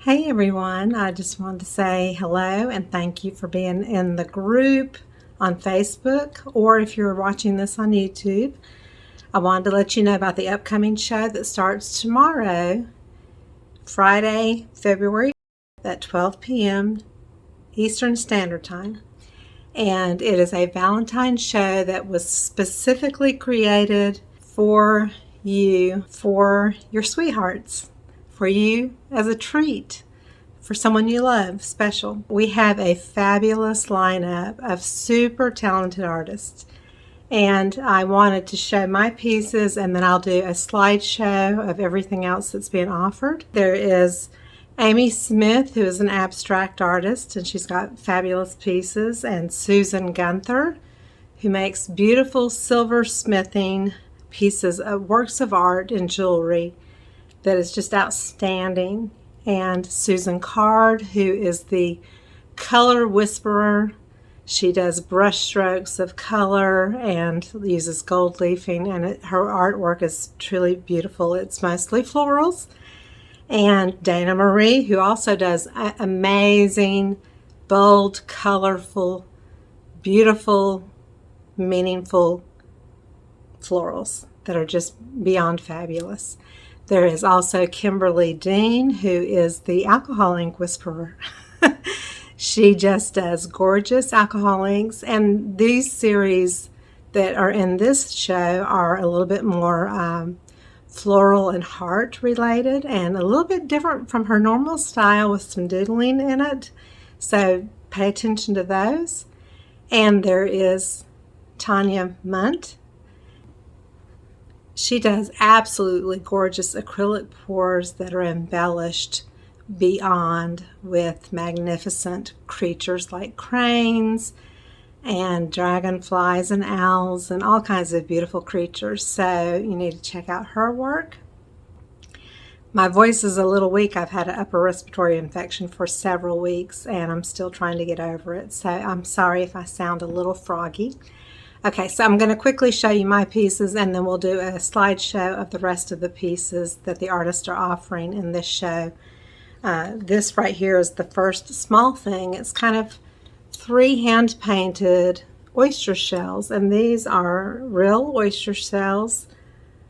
Hey everyone, I just wanted to say hello and thank you for being in the group on Facebook, or if you're watching this on YouTube. I wanted to let you know about the upcoming show that starts tomorrow, Friday, February at 12 p.m. Eastern Standard Time. And it is a Valentine's show that was specifically created for you, for your sweethearts, for you as a treat, for someone you love, special. We have a fabulous lineup of super talented artists. And I wanted to show my pieces, and then I'll do a slideshow of everything else that's being offered. There is Amy Smith, who is an abstract artist, and she's got fabulous pieces, and Susan Gunther, who makes beautiful silversmithing pieces of works of art and jewelry that is just outstanding. And Susan Card, who is the color whisperer. She does brush strokes of color and uses gold leafing, and her artwork is truly beautiful. It's mostly florals. And Dana Marie, who also does amazing, bold, colorful, beautiful, meaningful florals that are just beyond fabulous. There is also Kimberly Dean, who is the alcohol ink whisperer. She just does gorgeous alcohol inks, and these series that are in this show are a little bit more floral and heart related and a little bit different from her normal style with some doodling in it. So pay attention to those. And there is Tanya Munt. She does absolutely gorgeous acrylic pours that are embellished beyond with magnificent creatures like cranes and dragonflies and owls and all kinds of beautiful creatures. So you need to check out her work. My voice is a little weak. I've had an upper respiratory infection for several weeks and I'm still trying to get over it. So I'm sorry if I sound a little froggy. Okay, so I'm going to quickly show you my pieces, and then we'll do a slideshow of the rest of the pieces that the artists are offering in this show. This right here is the first small thing. It's kind of 3 hand-painted oyster shells, and these are real oyster shells.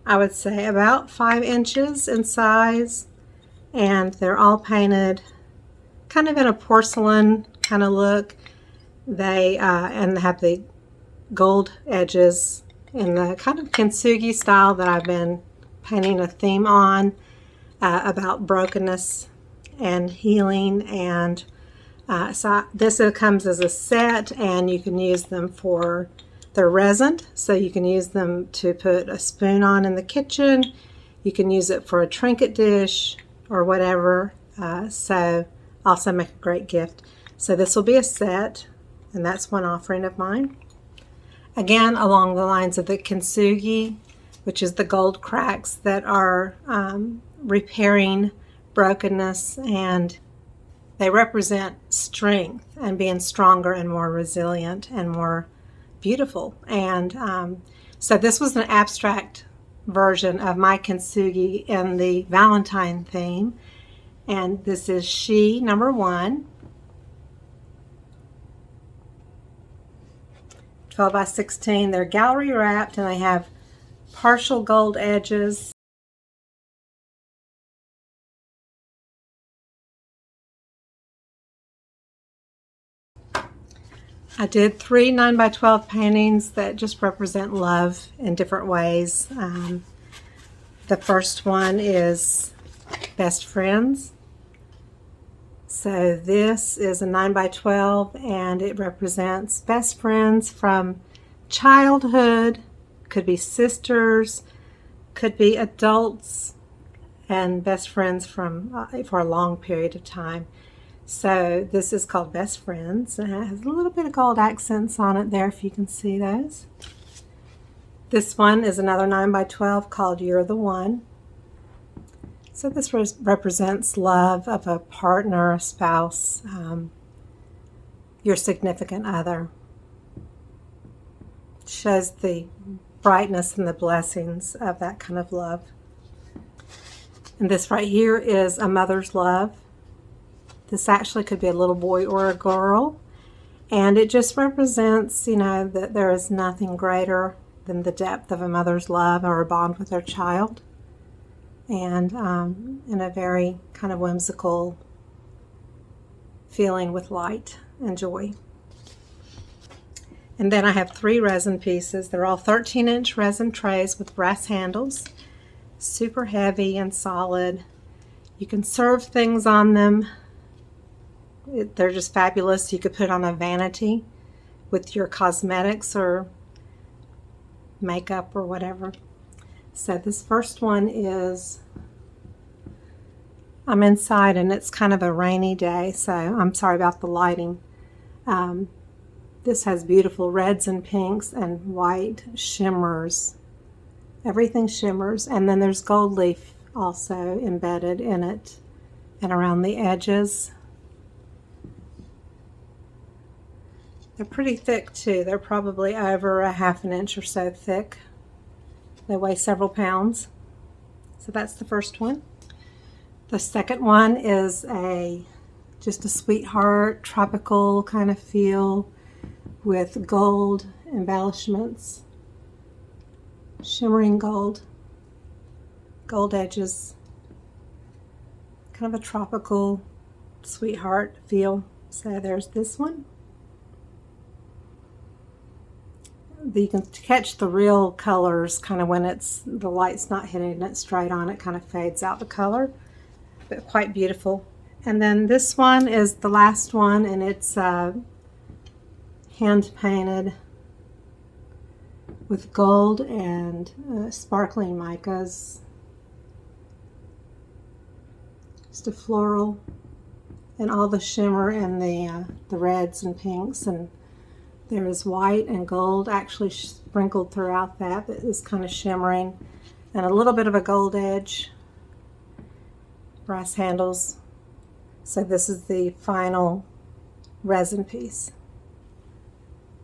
I would say about 5 inches in size, and they're all painted kind of in a porcelain kind of look. They and have the gold edges in the kind of kintsugi style that I've been painting a theme on about brokenness and healing. And so this comes as a set, and you can use them for their resin, so you can use them to put a spoon on in the kitchen. You can use it for a trinket dish or whatever, so also make a great gift. So this will be a set, and that's one offering of mine. Again, along the lines of the kintsugi, which is the gold cracks that are repairing brokenness, and they represent strength and being stronger and more resilient and more beautiful. And so this was an abstract version of my kintsugi in the Valentine theme, and this is She number 1. 12 by 16. They're gallery wrapped, and they have partial gold edges. I did 3 9 by 12 paintings that just represent love in different ways. The first one is Best Friends. So this is a 9 by 12, and it represents best friends from childhood, could be sisters, could be adults, and best friends from for a long period of time. So this is called Best Friends, and it has a little bit of gold accents on it there if you can see those. This one is another 9 by 12 called You're the One. So this represents love of a partner, a spouse, your significant other. Shows the brightness and the blessings of that kind of love. And this right here is A Mother's Love. This actually could be a little boy or a girl. And it just represents, you know, that there is nothing greater than the depth of a mother's love or a bond with their child. And in a very kind of whimsical feeling with light and joy. And then I have 3 resin pieces. They're all 13-inch resin trays with brass handles. Super heavy and solid. You can serve things on them. They're just fabulous. You could put on a vanity with your cosmetics or makeup or whatever. So this first one is, I'm inside and it's kind of a rainy day, so I'm sorry about the lighting. This has beautiful reds and pinks and white shimmers. Everything shimmers, and then there's gold leaf also embedded in it and around the edges. They're pretty thick too. They're probably over a ½ inch or so thick. They weigh several pounds. So that's the first one. The second one is just a sweetheart, tropical kind of feel with gold embellishments, shimmering gold edges, kind of a tropical sweetheart feel. So there's this one. You can catch the real colors kind of when the light's not hitting it straight on, it kind of fades out the color, but quite beautiful. And then this one is the last one, and it's hand painted with gold and sparkling micas. Just a floral and all the shimmer and the reds and pinks, and there is white and gold actually sprinkled throughout that is kind of shimmering, and a little bit of a gold edge, brass handles. So this is the final resin piece.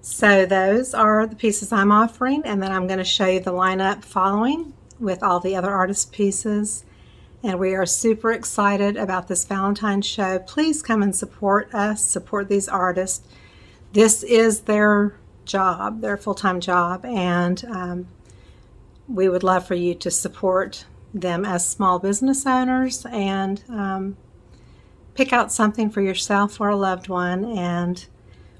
So those are the pieces I'm offering, and then I'm going to show you the lineup following with all the other artist pieces. And we are super excited about this Valentine's show. Please come and support us, support these artists. This is their job, their full-time job, and we would love for you to support them as small business owners and pick out something for yourself or a loved one. And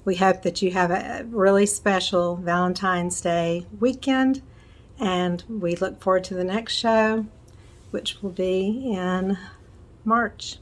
we hope that you have a really special Valentine's Day weekend, and we look forward to the next show, which will be in March.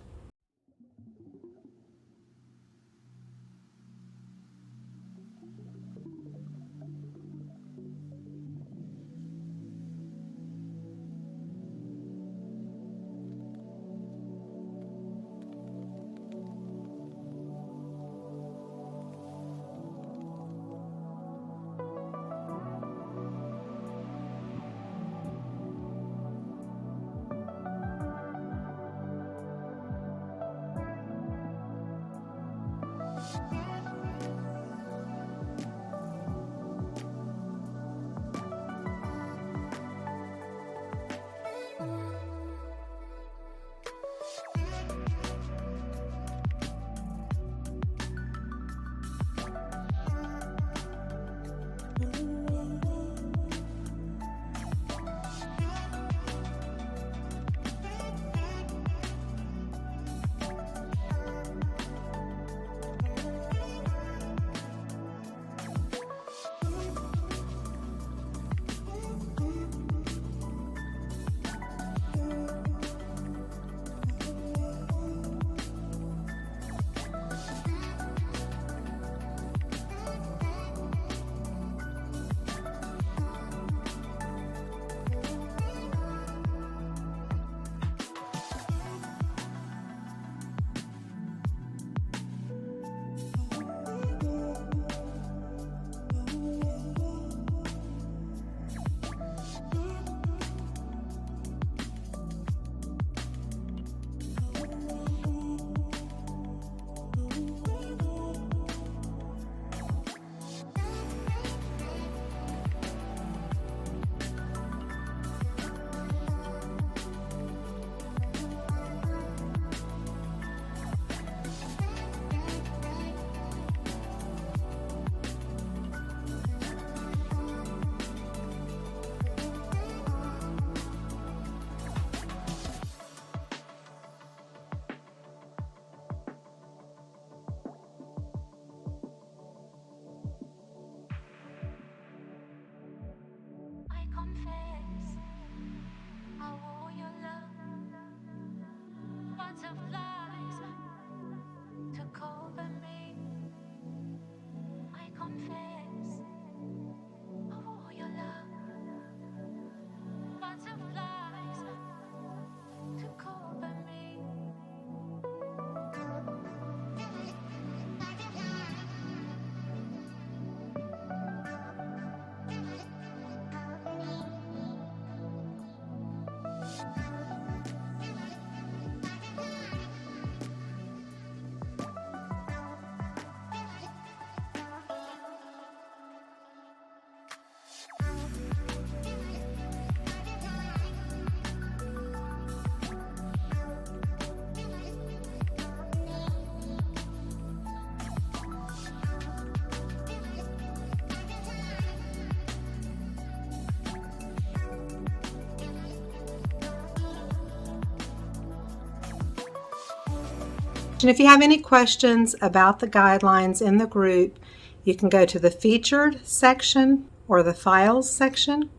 And if you have any questions about the guidelines in the group, you can go to the featured section or the files section.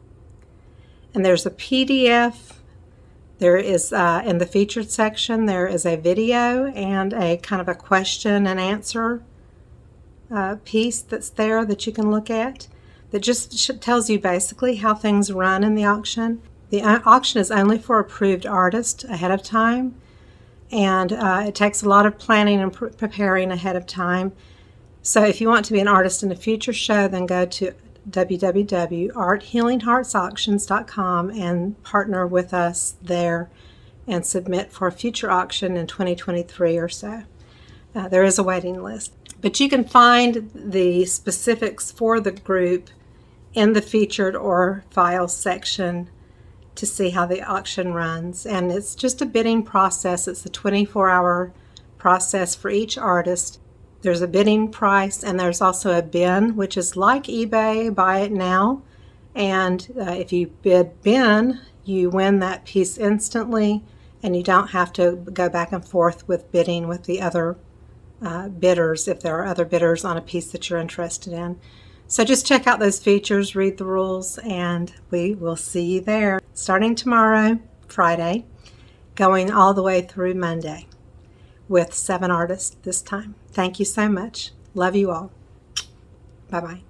And there's a PDF. There is, in the featured section, there is a video and a kind of a question and answer piece that's there that you can look at that just tells you basically how things run in the auction. The auction is only for approved artists ahead of time. And it takes a lot of planning and preparing ahead of time. So if you want to be an artist in a future show, then go to www.arthealingheartsauctions.com and partner with us there and submit for a future auction in 2023 or so. There is a waiting list. But you can find the specifics for the group in the featured or files section to see how the auction runs. And it's just a bidding process. It's a 24-hour process for each artist. There's a bidding price, and there's also a bin, which is like eBay, buy it now. And if you bid bin, you win that piece instantly, and you don't have to go back and forth with bidding with the other bidders if there are other bidders on a piece that you're interested in. So just check out those features, read the rules, and we will see you there starting tomorrow, Friday, going all the way through Monday with 7 artists this time. Thank you so much. Love you all. Bye-bye.